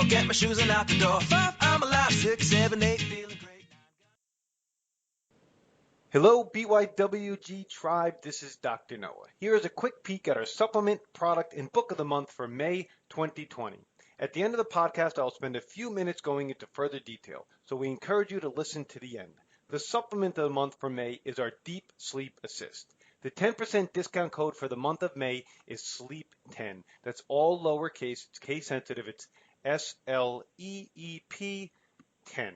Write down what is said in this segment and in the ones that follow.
get my shoes and out the door. 5, I'm alive. 6, 7, 8, feeling great. Hello, BYWG Tribe. This is Dr. Noah. Here is a quick peek at our supplement, product, and book of the month for May 2020. At the end of the podcast, I'll spend a few minutes going into further detail, so we encourage you to listen to the end. The supplement of the month for May is our Deep Sleep Assist. The 10% discount code for the month of May is SLEEP10. That's all lowercase, it's case sensitive, it's SLEEP 10.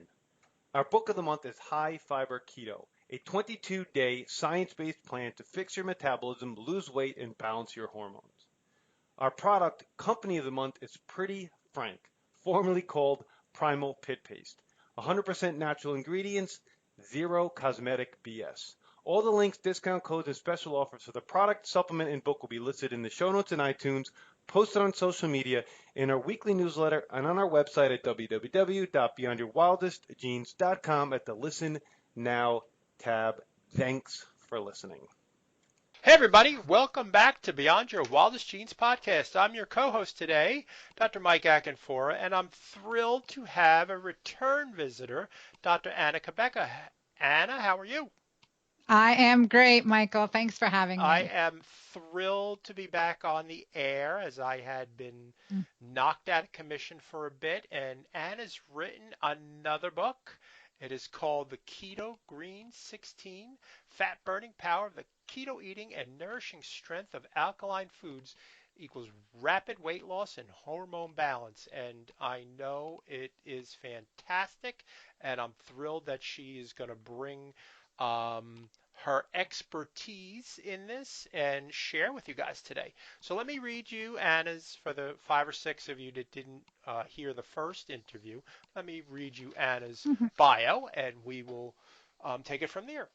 Our book of the month is High Fiber Keto, a 22-day science-based plan to fix your metabolism, lose weight, and balance your hormones. Our product, company of the month, is Pretty Frank, formerly called Primal Pit Paste. 100% natural ingredients, zero cosmetic BS. All the links, discount codes, and special offers for the product, supplement, and book will be listed in the show notes and iTunes, posted on social media, in our weekly newsletter, and on our website at www.beyondyourwildestgenes.com at the Listen Now tab. Thanks for listening. Hey everybody, welcome back to Beyond Your Wildest Genes podcast. I'm your co-host today, Dr. Mike Akinfora, and I'm thrilled to have a return visitor, Dr. Anna Cabeca. Anna, how are you? I am great, Michael. Thanks for having me. I am thrilled to be back on the air as I had been knocked out of commission for a bit, and Anna's written another book. It is called the KetoGreen 16, Fat Burning Power of the Keto Eating and Nourishing Strength of Alkaline Foods equals Rapid Weight Loss and Hormone Balance. And I know it is fantastic, and I'm thrilled that she is going to bring her expertise in this and share with you guys today. So let me read you Anna's, for the 5 or 6 of you that didn't hear the first interview, let me read you Anna's bio, and we will take it from there.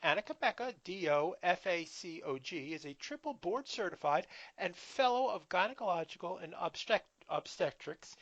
Anna Cabeca, DOFACOG, is a triple board certified and fellow of gynecological and obstetrics,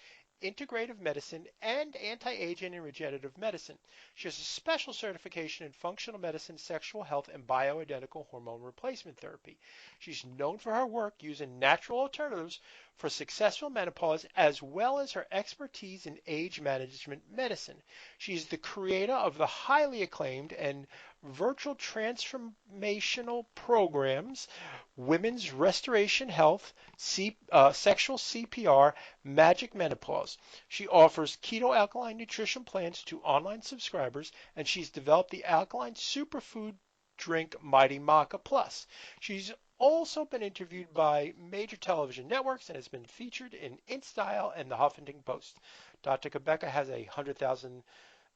integrative medicine, and anti-aging and regenerative medicine. She has a special certification in functional medicine, sexual health, and bioidentical hormone replacement therapy. She's known for her work using natural alternatives for successful menopause, as well as her expertise in age management medicine. She's the creator of the highly acclaimed and virtual transformational programs, Women's Restoration Health, Sexual CPR, Magic Menopause. She offers keto alkaline nutrition plans to online subscribers, and she's developed the alkaline superfood drink Mighty Maca Plus. She's also been interviewed by major television networks and has been featured in InStyle and the Huffington Post. Dr. Cabeca has a 100,000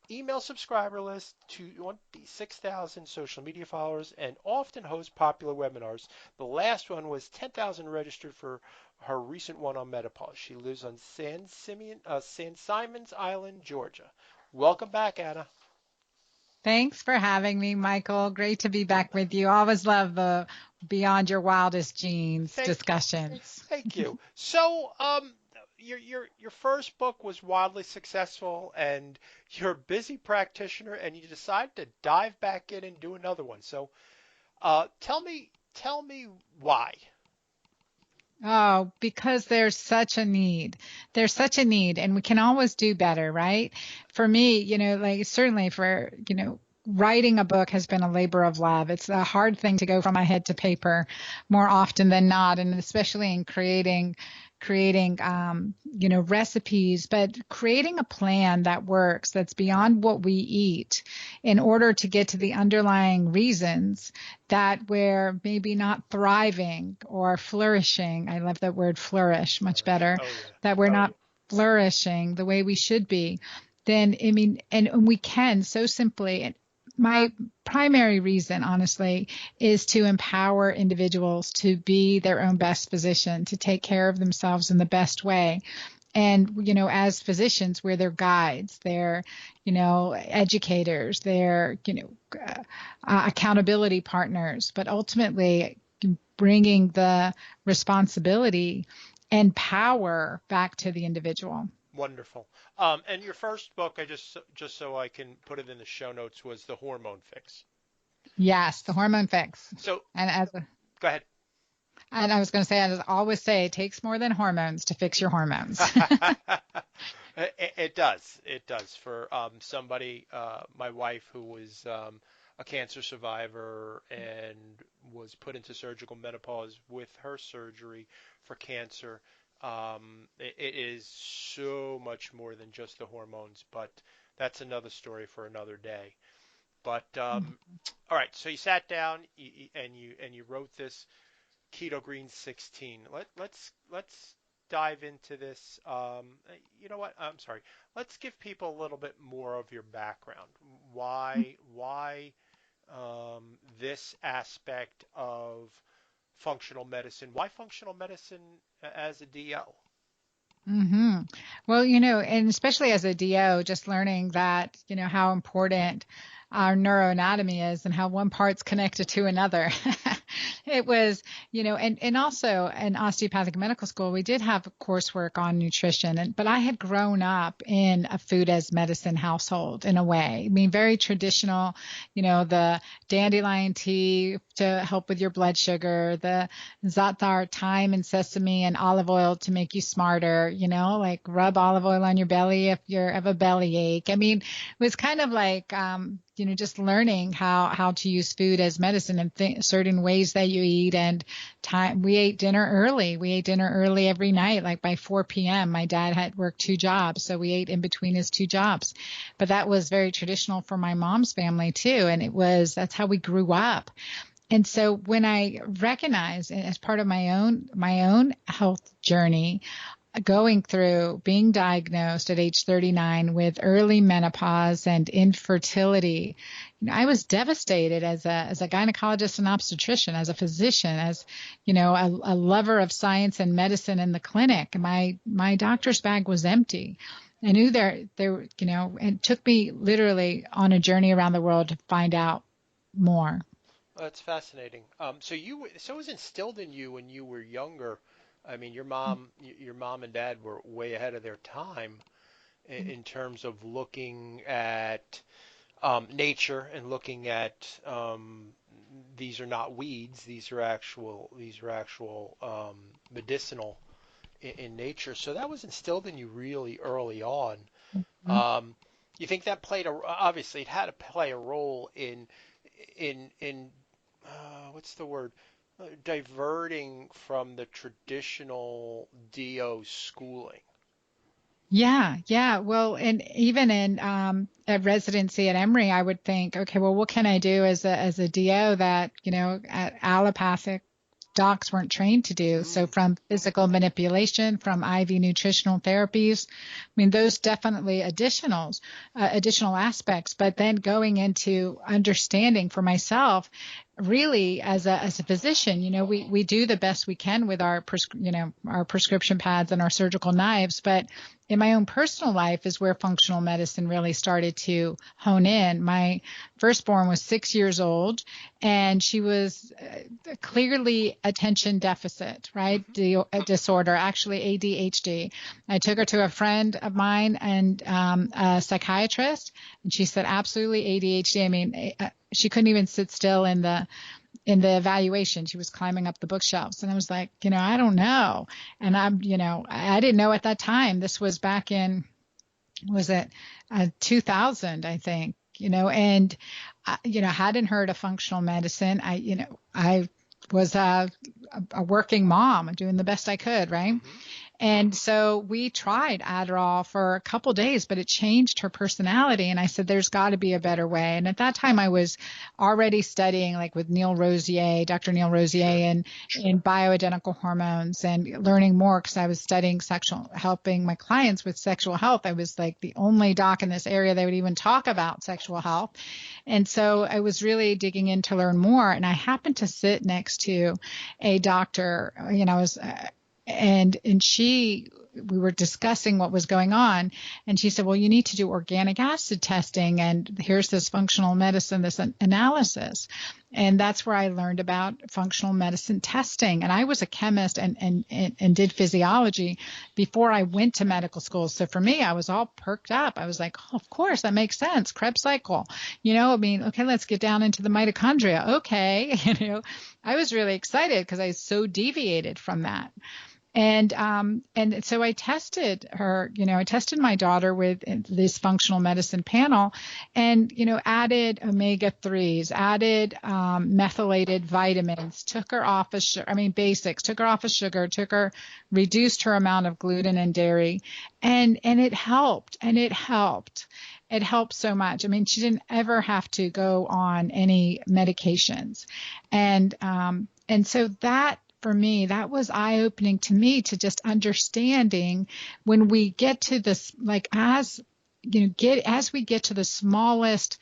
email subscriber list, 26,000 social media followers, and often hosts popular webinars. The last one was 10,000 registered for her recent one on menopause. She lives on San Simon's Island, Georgia. Welcome back, Anna. Thanks for having me, Michael. Great to be back with you. Always love the Beyond Your Wildest Genes discussions. Thank you. So, your first book was wildly successful, and you're a busy practitioner, and you decided to dive back in and do another one. So, tell me why. Oh, because there's such a need. There's such a need, and we can always do better, right? For me, certainly for, writing a book has been a labor of love. It's a hard thing to go from my head to paper more often than not, and especially in creating recipes, but creating a plan that works, that's beyond what we eat, in order to get to the underlying reasons that we're maybe not thriving or flourishing. I love that word flourish much better. That we're not flourishing the way we should be. Then, and we can so simply. My primary reason, honestly, is to empower individuals to be their own best physician, to take care of themselves in the best way. And, as physicians, we're their guides, they're, educators, they're, accountability partners, but ultimately bringing the responsibility and power back to the individual. Wonderful. And your first book, I just so I can put it in the show notes, was the Hormone Fix. Yes, the Hormone Fix. So, and go ahead. And I was going to say, as I always say, it takes more than hormones to fix your hormones. It does. It does. For somebody, my wife, who was a cancer survivor and was put into surgical menopause with her surgery for cancer, it is so much more than just the hormones. But that's another story for another day. But all right, so you sat down and you wrote this KetoGreen 16. Let's dive into this. You know what? I'm sorry. Let's give people a little bit more of your background. Why this aspect of functional medicine? Why functional medicine as a DO? hmm Well, and especially as a DO, just learning that, how important our neuroanatomy is and how one part's connected to another. It was, and also in osteopathic medical school, we did have coursework on nutrition, but I had grown up in a food as medicine household in a way. I mean, very traditional, the dandelion tea to help with your blood sugar, the za'atar, thyme and sesame and olive oil to make you smarter, like rub olive oil on your belly if you have a belly ache. I mean, it was kind of like, just learning how to use food as medicine and certain ways that you eat and time. We ate dinner early. We ate dinner early every night, like by 4 p.m. My dad had worked 2 jobs, so we ate in between his 2 jobs. But that was very traditional for my mom's family too. And that's how we grew up. And so when I recognized, as part of my own health journey, going through being diagnosed at age 39 with early menopause and infertility, I was devastated as a gynecologist and obstetrician, as a physician, as, a lover of science and medicine in the clinic. My doctor's bag was empty. I knew there, it took me literally on a journey around the world to find out more. That's fascinating. So it was instilled in you when you were younger. I mean, your mom and dad were way ahead of their time in terms of looking at nature and looking at these are not weeds; these are actual medicinal in nature. So that was instilled in you really early on. You think that obviously it had to play a role in what's the word? Diverting from the traditional DO schooling. Yeah. Well, and even in at residency at Emory, I would think, okay, well, what can I do as a DO that allopathic docs weren't trained to do? So from physical manipulation, from IV nutritional therapies, I mean, those definitely additional aspects. But then going into understanding for myself, really as a physician, we do the best we can with our prescription pads and our surgical knives, but in my own personal life is where functional medicine really started to hone in. My firstborn was 6 years old, and she was clearly attention deficit, right? Disorder, actually ADHD. I took her to a friend of mine and a psychiatrist, and she said, absolutely ADHD. I mean, she couldn't even sit still in the evaluation. She was climbing up the bookshelves, and I was like, I don't know. And I didn't know at that time. This was back in, was it 2000, I think, and hadn't heard of functional medicine. I was a working mom doing the best I could, right? And so we tried Adderall for a couple days, but it changed her personality. And I said, there's got to be a better way. And at that time, I was already studying like with Dr. Neil Rosier in bioidentical hormones and learning more because I was studying helping my clients with sexual health. I was like the only doc in this area that would even talk about sexual health. And so I was really digging in to learn more. And I happened to sit next to a doctor, and she we were discussing what was going on, and she said, well, you need to do organic acid testing, and here's this functional medicine, this analysis. And that's where I learned about functional medicine testing. And I was a chemist and did physiology before I went to medical school. So for me, I was all perked up. I was like, oh, of course, that makes sense. Krebs cycle, okay, let's get down into the mitochondria. Okay. I was really excited because I so deviated from that. And so I tested her, I tested my daughter with this functional medicine panel and, added omega-3s, added methylated vitamins, took her off of basics, took her off of sugar, reduced her amount of gluten and dairy. And it helped. It helped so much. She didn't ever have to go on any medications. And so that, for me, that was eye-opening to me, to just understanding when we get to this, as we get to the smallest,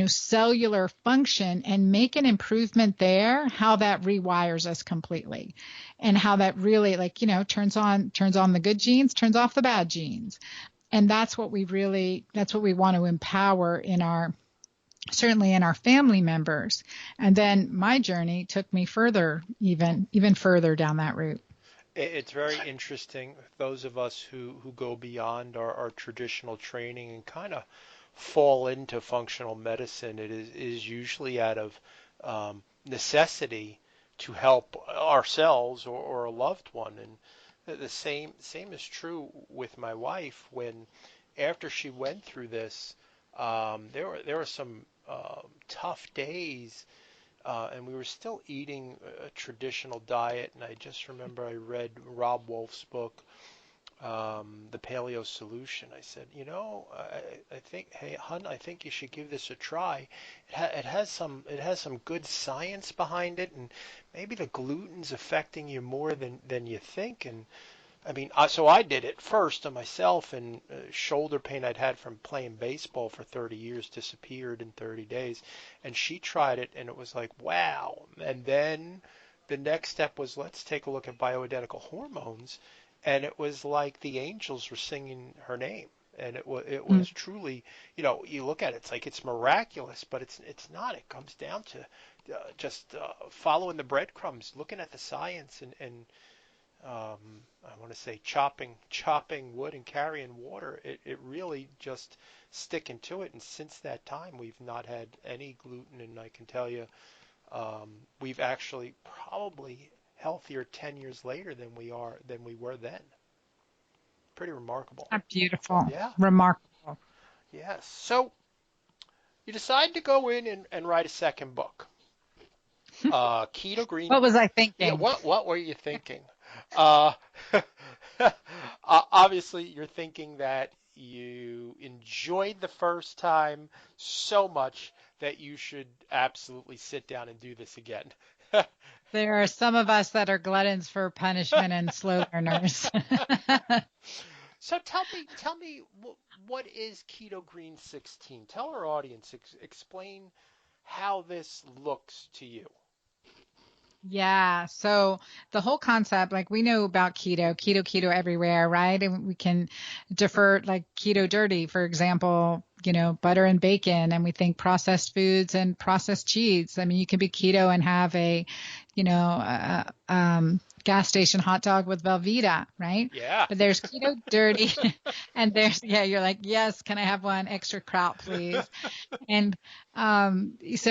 cellular function and make an improvement there, how that rewires us completely, and how that really turns on the good genes, turns off the bad genes. And that's what we want to empower certainly in our family members. And then my journey took me further, even further down that route. It's very interesting. Those of us who go beyond our traditional training and kind of fall into functional medicine, it is usually out of necessity to help ourselves or a loved one. And the same is true with my wife. When after she went through this, there were some tough days, and we were still eating a traditional diet. And I just remember I read Rob Wolf's book, The Paleo Solution. I said, I think, hey, hun, I think you should give this a try. It has some good science behind it, and maybe the gluten's affecting you more than you think. And so I did it first on myself, and shoulder pain I'd had from playing baseball for 30 years disappeared in 30 days. And she tried it, and it was like, wow. And then the next step was, let's take a look at bioidentical hormones. And it was like the angels were singing her name. And it was truly, you look at it, it's like it's miraculous, but it's not. It comes down to just following the breadcrumbs, looking at the science, and I want to say chopping wood and carrying water. It really just sticking to it. And since that time, we've not had any gluten. And I can tell you, we've actually probably healthier 10 years later than we were then. Pretty remarkable. Beautiful. Yeah. Remarkable. Yes. So you decide to go in and write a second book. KetoGreen. What was I thinking? Yeah, what were you thinking? Obviously, you're thinking that you enjoyed the first time so much that you should absolutely sit down and do this again. There are some of us that are gluttons for punishment and slow learners. So tell me, what is KetoGreen 16? Tell our audience, explain how this looks to you. Yeah. So the whole concept, we know about keto everywhere, right? And we can defer keto dirty, for example, butter and bacon, and we think processed foods and processed cheese. You can be keto and have a gas station hot dog with Velveeta, right? Yeah. But there's keto dirty and you're like, yes, can I have one extra kraut, please? And there's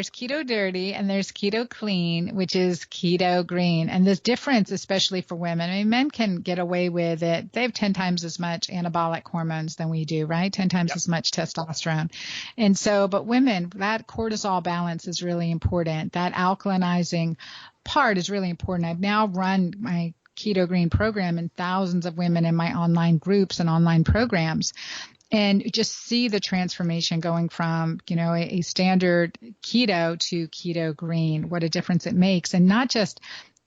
keto dirty and there's keto clean, which is KetoGreen. And the difference, especially for women, men can get away with it. They have 10 times as much anabolic hormones than we do, right? 10 times as much testosterone. And so, but women, that cortisol balance is really important. That alkalinizing part is really important. I've now run my KetoGreen program in thousands of women in my online groups and online programs, and just see the transformation going from, a standard keto to KetoGreen, what a difference it makes. And not just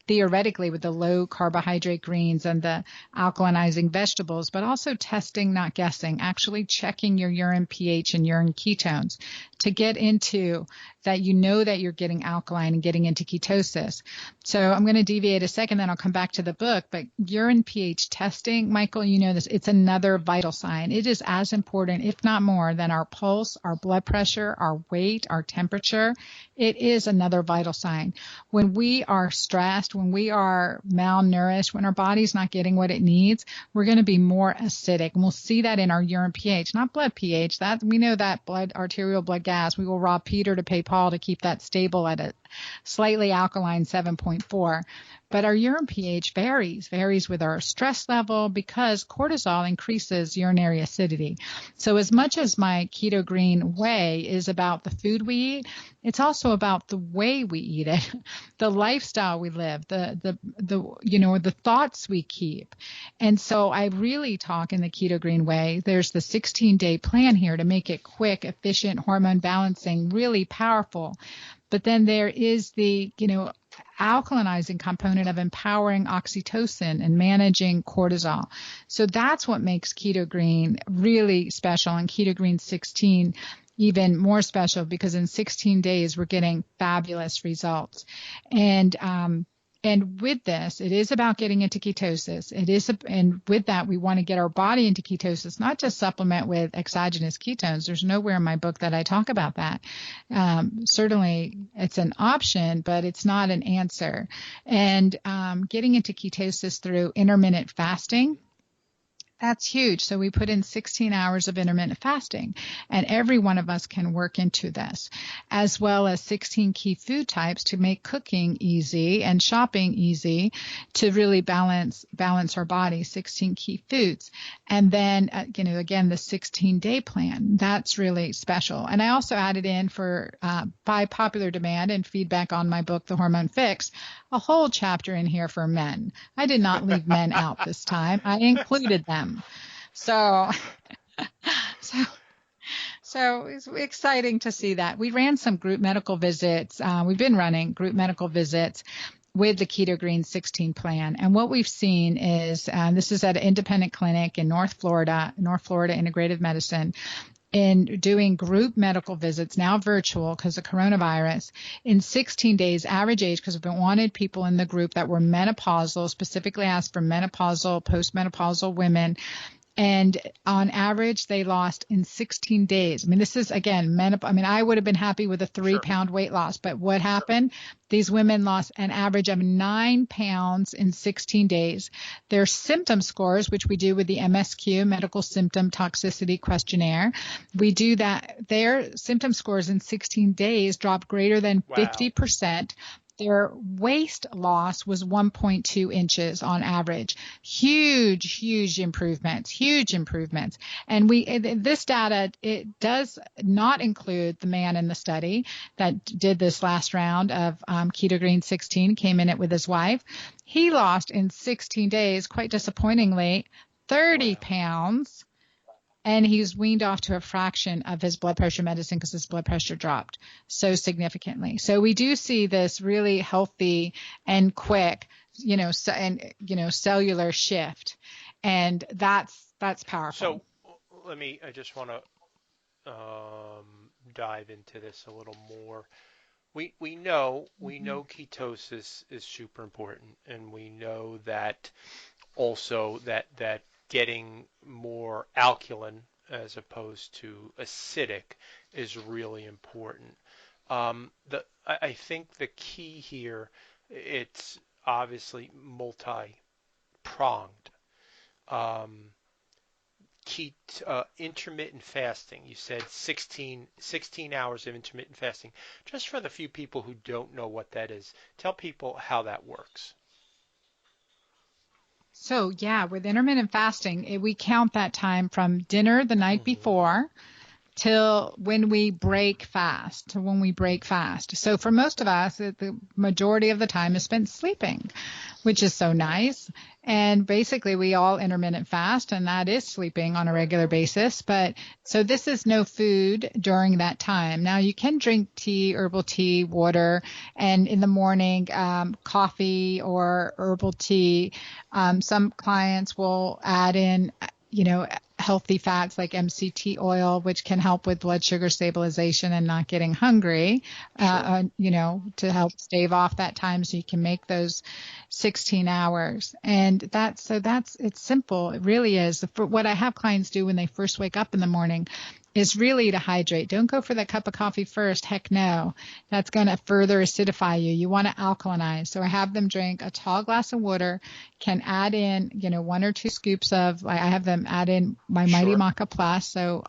theoretically with the low carbohydrate greens and the alkalinizing vegetables, but also testing, not guessing, actually checking your urine pH and urine ketones to get into that, that you're getting alkaline and getting into ketosis. So I'm going to deviate a second, then I'll come back to the book. But urine pH testing, Michael, you know this, it's another vital sign. It is as important, if not more, than our pulse, our blood pressure, our weight, our temperature. It is another vital sign. When we are stressed, when we are malnourished, when our body's not getting what it needs, we're going to be more acidic. And we'll see that in our urine pH, not blood pH. That we know that arterial blood gas. We will rob Peter to pay Paul to keep that stable at a slightly alkaline 7.4. But our urine pH varies with our stress level because cortisol increases urinary acidity. So as much as my KetoGreen way is about the food we eat, it's also about the way we eat it, the lifestyle we live, the thoughts we keep. And so I really talk in the KetoGreen way. There's the 16-day plan here to make it quick, efficient, hormone balancing, really powerful. But then there is the, alkalinizing component of empowering oxytocin and managing cortisol. So that's what makes KetoGreen really special, and KetoGreen 16 even more special, because in 16 days we're getting fabulous results. And with this, it is about getting into ketosis. And with that, we want to get our body into ketosis, not just supplement with exogenous ketones. There's nowhere in my book that I talk about that. Certainly, it's an option, but it's not an answer. And getting into ketosis through intermittent fasting, that's huge. So we put in 16 hours of intermittent fasting, and every one of us can work into this, as well as 16 key food types to make cooking easy and shopping easy, to really balance our body, 16 key foods. And then, again, the 16-day plan, that's really special. And I also added in by popular demand and feedback on my book, The Hormone Fix, a whole chapter in here for men. I did not leave men out this time. I included them. So it's exciting to see that. We ran some group medical visits. We've been running group medical visits with the KetoGreen 16 plan. And what we've seen is, this is at an independent clinic in North Florida Integrative Medicine, in doing group medical visits, now virtual because of coronavirus, in 16 days, average age, because we wanted people in the group that were menopausal, specifically asked for menopausal, postmenopausal women. And on average, they lost in 16 days. I mean, this is, again, I would have been happy with a 3-pound weight loss. But what happened? These women lost an average of 9 pounds in 16 days. Their symptom scores, which we do with the MSQ, Medical Symptom Toxicity Questionnaire, we do that. Their symptom scores in 16 days dropped greater than 50%. Their waist loss was 1.2 inches on average. Huge improvements. And this data, it does not include the man in the study that did this last round of KetoGreen 16, came in it with his wife. He lost in 16 days, quite disappointingly, 30 pounds. And he's weaned off to a fraction of his blood pressure medicine because his blood pressure dropped so significantly. So we do see this really healthy and quick, cellular shift, and that's powerful. So I just want to dive into this a little more. We know ketosis is super important, and we know that also that getting more alkaline as opposed to acidic is really important. I think the key here, it's obviously multi-pronged. Intermittent fasting, you said 16 hours of intermittent fasting. Just for the few people who don't know what that is, tell people how that works. So with intermittent fasting, we count that time from dinner the night before till when we break fast, So for most of us, the majority of the time is spent sleeping, which is so nice. And basically we all intermittent fast, and that is sleeping on a regular basis. But so this is no food during that time. Now you can drink tea, herbal tea, water, and in the morning, coffee or herbal tea. Some clients will add in, healthy fats like MCT oil, which can help with blood sugar stabilization and not getting hungry, to help stave off that time so you can make those 16 hours. And it's simple. It really is. For what I have clients do when they first wake up in the morning is really to hydrate. Don't go for that cup of coffee first. Heck no. That's going to further acidify you. You want to alkalinize. So I have them drink a tall glass of water, can add in, 1 or 2 scoops of, I have them add in my Mighty Maca Plus, so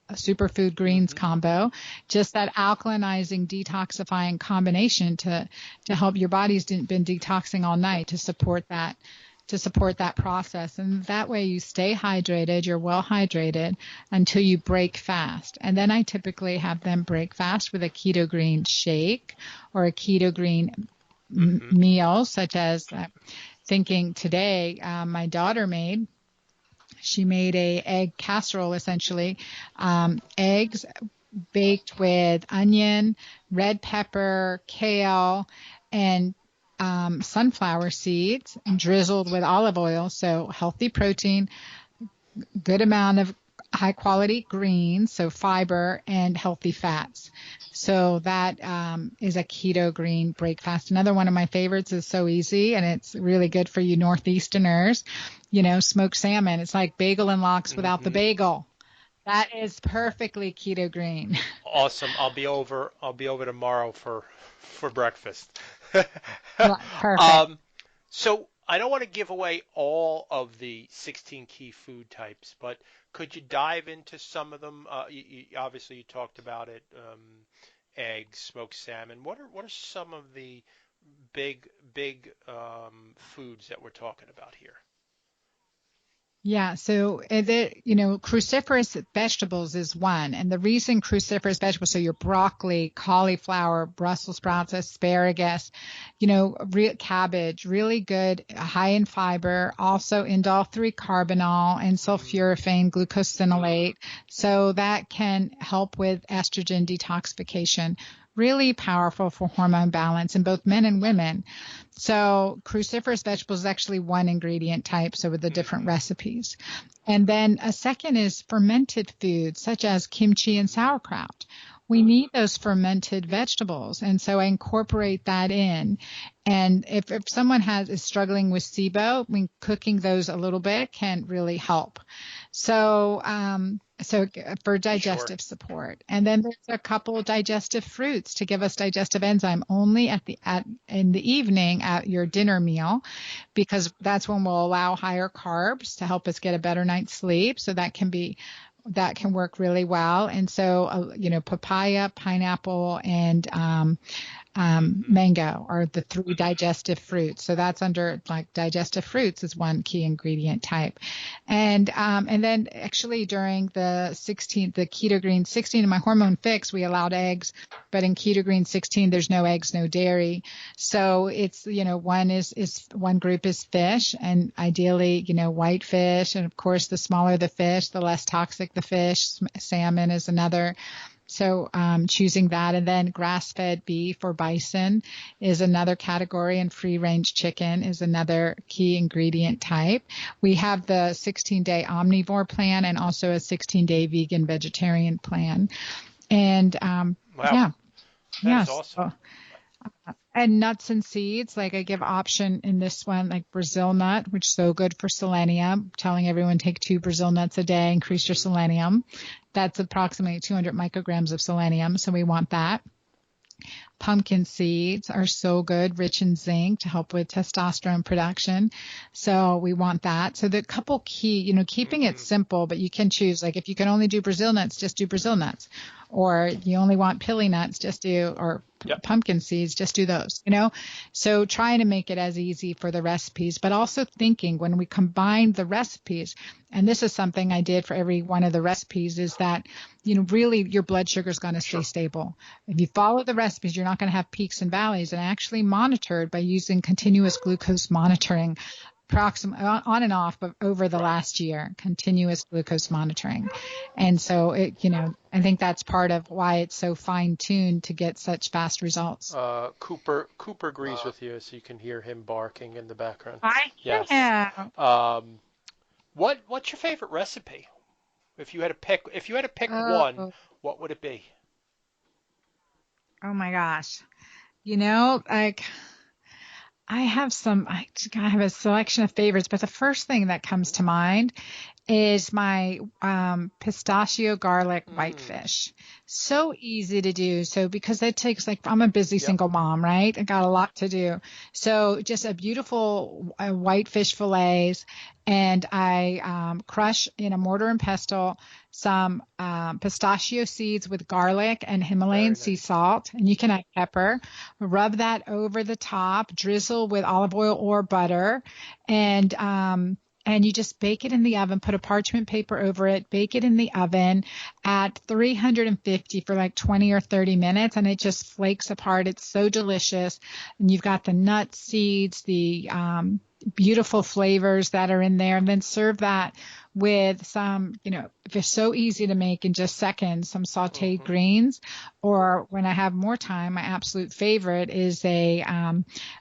a superfood greens combo, just that alkalinizing, detoxifying combination to help your body's been detoxing all night to support that process. And that way you stay hydrated, you're well hydrated until you break fast. And then I typically have them break fast with a KetoGreen shake or a KetoGreen meal, such as thinking today, my daughter she made a egg casserole, essentially, eggs baked with onion, red pepper, kale, and sunflower seeds, and drizzled with olive oil. So healthy protein, good amount of high quality greens, so fiber and healthy fats. So that is a KetoGreen breakfast. Another one of my favorites is so easy, and it's really good for you Northeasterners. Smoked salmon. It's like bagel and lox without the bagel. That is perfectly KetoGreen. Awesome. I'll be over tomorrow for breakfast. Perfect. So I don't want to give away all of the 16 key food types, but could you dive into some of them? Obviously, you talked about it, eggs, smoked salmon. What are some of the big foods that we're talking about here? Yeah, so cruciferous vegetables is one. And the reason cruciferous vegetables, so your broccoli, cauliflower, Brussels sprouts, asparagus, cabbage, really good, high in fiber, also indole 3-carbinol and sulforaphane glucosinolate. So that can help with estrogen detoxification. Really powerful for hormone balance in both men and women. So cruciferous vegetables is actually one ingredient type, so with the different recipes. And then a second is fermented foods, such as kimchi and sauerkraut. We need those fermented vegetables, and so I incorporate that in. And if someone is struggling with SIBO, cooking those a little bit can really help. So for digestive support. And then there's a couple digestive fruits to give us digestive enzyme only in the evening at your dinner meal, because that's when we'll allow higher carbs to help us get a better night's sleep. So that can work really well. And so, papaya, pineapple, and mango are the 3 digestive fruits. So that's under digestive fruits is one key ingredient type. And then actually during the KetoGreen 16 in my Hormone Fix, we allowed eggs, but in KetoGreen 16, there's no eggs, no dairy. So it's, one group is fish, and ideally, white fish. And of course, the smaller the fish, the less toxic the fish. Salmon is another. So choosing that, and then grass-fed beef or bison is another category, and free-range chicken is another key ingredient type. We have the 16-day omnivore plan and also a 16-day vegan vegetarian plan. And wow. That is awesome. And nuts and seeds, I give option in this one, like Brazil nut, which is so good for selenium. Telling everyone take 2 Brazil nuts a day, increase your selenium. That's approximately 200 micrograms of selenium, so we want that. Pumpkin seeds are so good, rich in zinc to help with testosterone production. So we want that. So the couple key, keeping it simple, but you can choose, if you can only do Brazil nuts, just do Brazil nuts. Or you only want pili nuts, just do, or Yep. pumpkin seeds, just do those, So trying to make it as easy for the recipes, but also thinking when we combine the recipes, and this is something I did for every one of the recipes, is that, really your blood sugar is going to stay stable. If you follow the recipes, you're not going to have peaks and valleys, and I actually monitored by using continuous glucose monitoring approximately on and off, but over the last year, continuous glucose monitoring. And so I think that's part of why it's so fine tuned to get such fast results. Cooper agrees with you, so you can hear him barking in the background. Yes. What's your favorite recipe? If you had to pick one, what would it be? Oh my gosh. Like I have a selection of favorites, but the first thing that comes to mind is my pistachio garlic whitefish. So easy to do. So because it takes I'm a busy single mom, right? I got a lot to do. So just a beautiful whitefish fillets, and I crush in a mortar and pestle some pistachio seeds with garlic and Himalayan sea salt, and you can add pepper. Rub that over the top, drizzle with olive oil or butter, and you just bake it in the oven, put a parchment paper over it, bake it in the oven at 350 for 20 or 30 minutes, and it just flakes apart. It's so delicious. And you've got the nut seeds, the beautiful flavors that are in there, and then serve that with some, if it's so easy to make in just seconds, some sauteed greens. Or when I have more time, my absolute favorite is a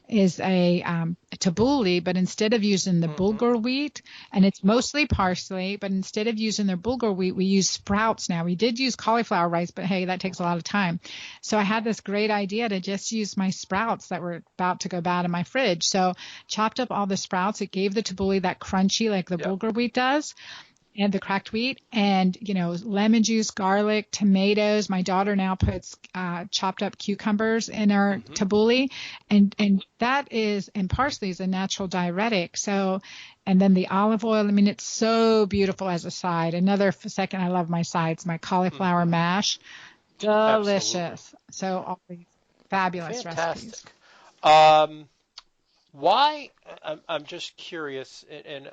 tabbouleh, but instead of using the bulgur wheat, and it's mostly parsley, but instead of using their bulgur wheat, we use sprouts now. We did use cauliflower rice, but hey, that takes a lot of time. So I had this great idea to just use my sprouts that were about to go bad in my fridge. So chopped up all the sprouts. It gave the tabbouleh that crunchy like the bulgur wheat does, and the cracked wheat, and lemon juice, garlic, tomatoes. My daughter now puts chopped up cucumbers in our tabbouleh, and that is, and parsley is a natural diuretic. So, and then the olive oil. I mean, it's so beautiful as a side. Another second, I love my sides. My cauliflower mash, delicious. Absolutely. So all these fabulous recipes. Why? I'm just curious, and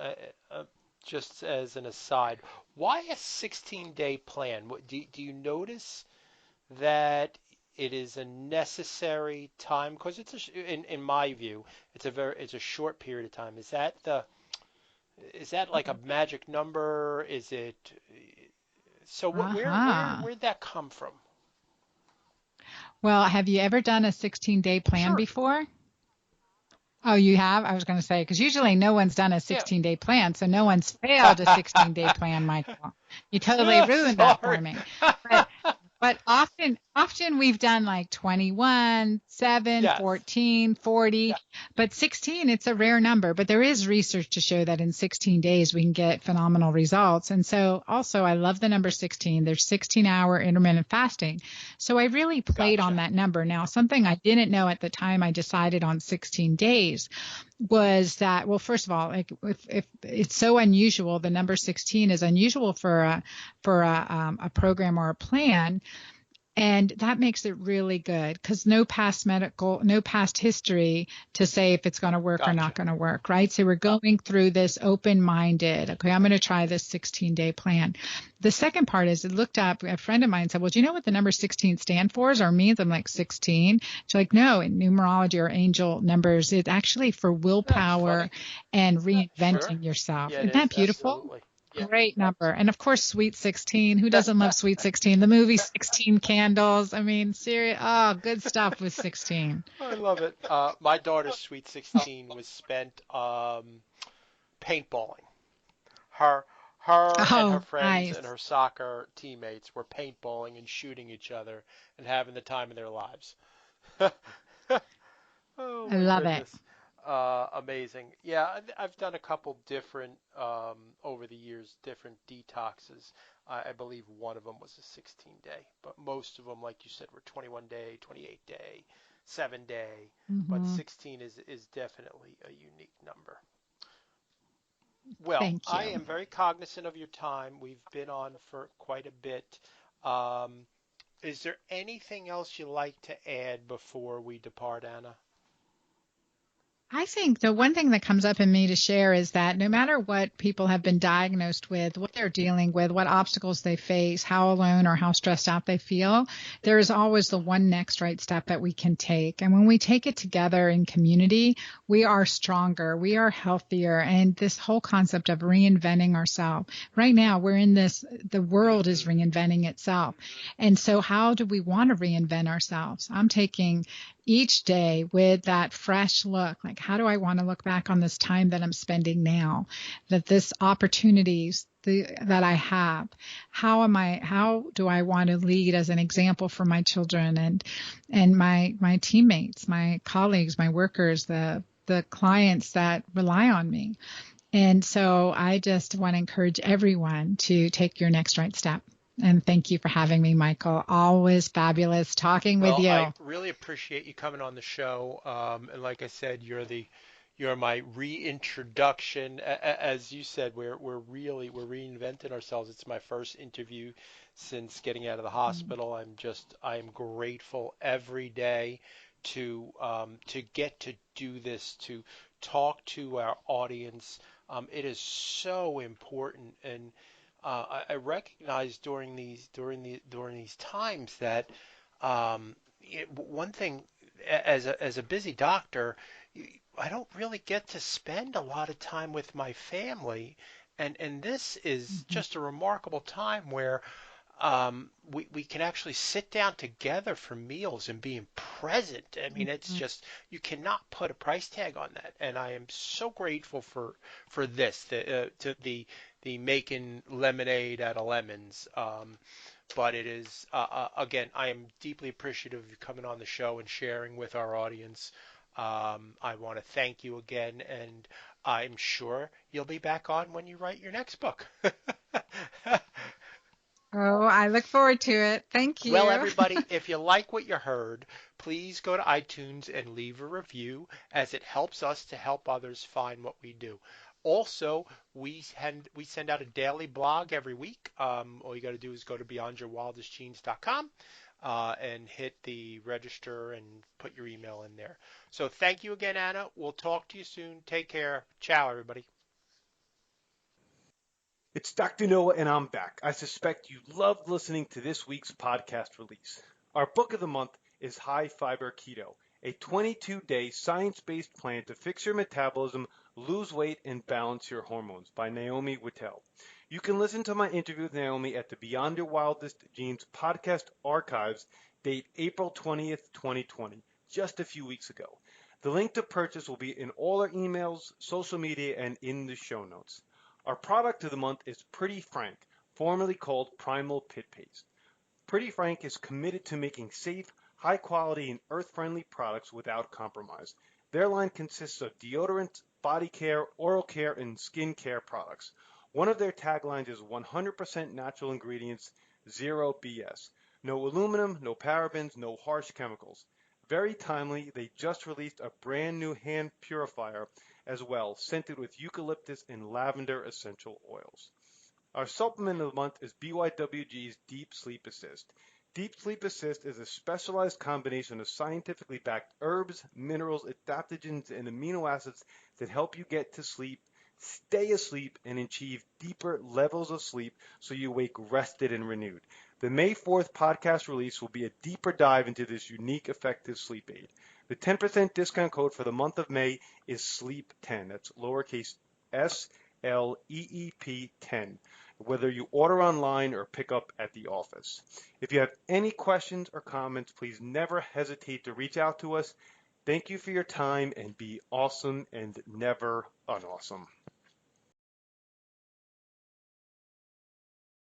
just as an aside, why a 16-day plan? Do you notice that it is a necessary time? Because in my view, it's a short period of time. Is that like a magic number? Is it? So where'd that come from? Well, have you ever done a 16-day plan before? Oh, you have? I was going to say, because usually no one's done a 16-day plan, so no one's failed a 16-day plan, Michael. You totally ruined that for me. But often we've done 21, 7, 14, 40, but 16, it's a rare number. But there is research to show that in 16 days we can get phenomenal results. And so also I love the number 16. There's 16-hour intermittent fasting. So I really played on that number. Now, something I didn't know at the time I decided on 16 days was that, well, first of all, if it's so unusual, the number 16 is unusual for a program or a plan. And that makes it really good because no past history to say if it's going to work or not going to work, right? So we're going through this open-minded, okay, I'm going to try this 16-day plan. The second part is it looked up, a friend of mine said, well, do you know what the number 16 stands for or means? I'm like, 16? She's like, no, in numerology or angel numbers, it's actually for willpower and reinventing yourself. Yeah, Isn't that beautiful? Absolutely. Yeah. Great number. And of course, Sweet 16. Who doesn't love Sweet 16? The movie 16 Candles. I mean, serious. Oh, good stuff with 16. I love it. My daughter's Sweet 16 was spent paintballing. Her and her friends and her soccer teammates were paintballing and shooting each other and having the time of their lives. Oh, I love it. Amazing. Yeah, I've done a couple different, over the years, different detoxes. I believe one of them was a 16-day, but most of them, like you said, were 21-day, 28-day, 7-day, but 16 is definitely a unique number. Well, I am very cognizant of your time. We've been on for quite a bit. Is there anything else you'd like to add before we depart, Anna? I think the one thing that comes up in me to share is that no matter what people have been diagnosed with, what they're dealing with, what obstacles they face, how alone or how stressed out they feel, there is always the one next right step that we can take. And when we take it together in community, we are stronger, we are healthier. And this whole concept of reinventing ourselves, right now we're in this, the world is reinventing itself. And so how do we want to reinvent ourselves? I'm taking each day with that fresh look, like how do I want to look back on this time that I'm spending now, that this opportunities that I have, how do I want to lead as an example for my children and my teammates, my colleagues, my workers, the clients that rely on me. And so I just want to encourage everyone to take your next right step. And thank you for having me, Michael. Always fabulous talking with Well, I you. really appreciate you coming on the show. And like I said, you're my reintroduction. As you said, we're reinventing ourselves. It's my first interview since getting out of the hospital. I am grateful every day to get to do this, to talk to our audience. It is so important, and I recognize during these times that one thing, as a busy doctor, I don't really get to spend a lot of time with my family, and this is Mhm. just a remarkable time where we can actually sit down together for meals and being present. I mean, it's just, you cannot put a price tag on that, and I am so grateful for this, the making lemonade out of lemons. But it is, again, I am deeply appreciative of you coming on the show and sharing with our audience. I want to thank you again, and I'm sure you'll be back on when you write your next book. Oh, I look forward to it. Thank Well, you. everybody, if you like what you heard, please go to iTunes and leave a review, as it helps us to help others find what we do. Also, we send out a daily blog every week. All you got to do is go to beyondyourwildestgenes.com and hit the register and put your email in there. So thank you again, Anna. We'll talk to you soon. Take care. Ciao, everybody. It's Dr. Noah, and I'm back. I suspect you loved listening to this week's podcast release. Our book of the month is High Fiber Keto, a 22-day science-based plan to fix your metabolism, lose weight, and balance your hormones by Naomi Whittel. You can listen to my interview with Naomi at the Beyond Your Wildest Genes podcast archives, date April 20th, 2020, just a few weeks ago. The link to purchase will be in all our emails, social media, and in the show notes. Our product of the month is Pretty Frank, formerly called Primal Pit Paste. Pretty Frank is committed to making safe, high quality, and earth friendly products without compromise. Their line consists of deodorant, body care, oral care, and skin care products. One of their taglines is 100% natural ingredients, zero BS. No aluminum, no parabens, no harsh chemicals. Very timely, they just released a brand new hand purifier as well, scented with eucalyptus and lavender essential oils. Our supplement of the month is BYWG's Deep Sleep Assist. Deep Sleep Assist is a specialized combination of scientifically backed herbs, minerals, adaptogens, and amino acids that help you get to sleep, stay asleep, and achieve deeper levels of sleep so you wake rested and renewed. The May 4th podcast release will be a deeper dive into this unique, effective sleep aid. The 10% discount code for the month of May is SLEEP10. That's lowercase SLEEP 10, whether you order online or pick up at the office. If you have any questions or comments, please never hesitate to reach out to us. Thank you for your time, and be awesome and never unawesome.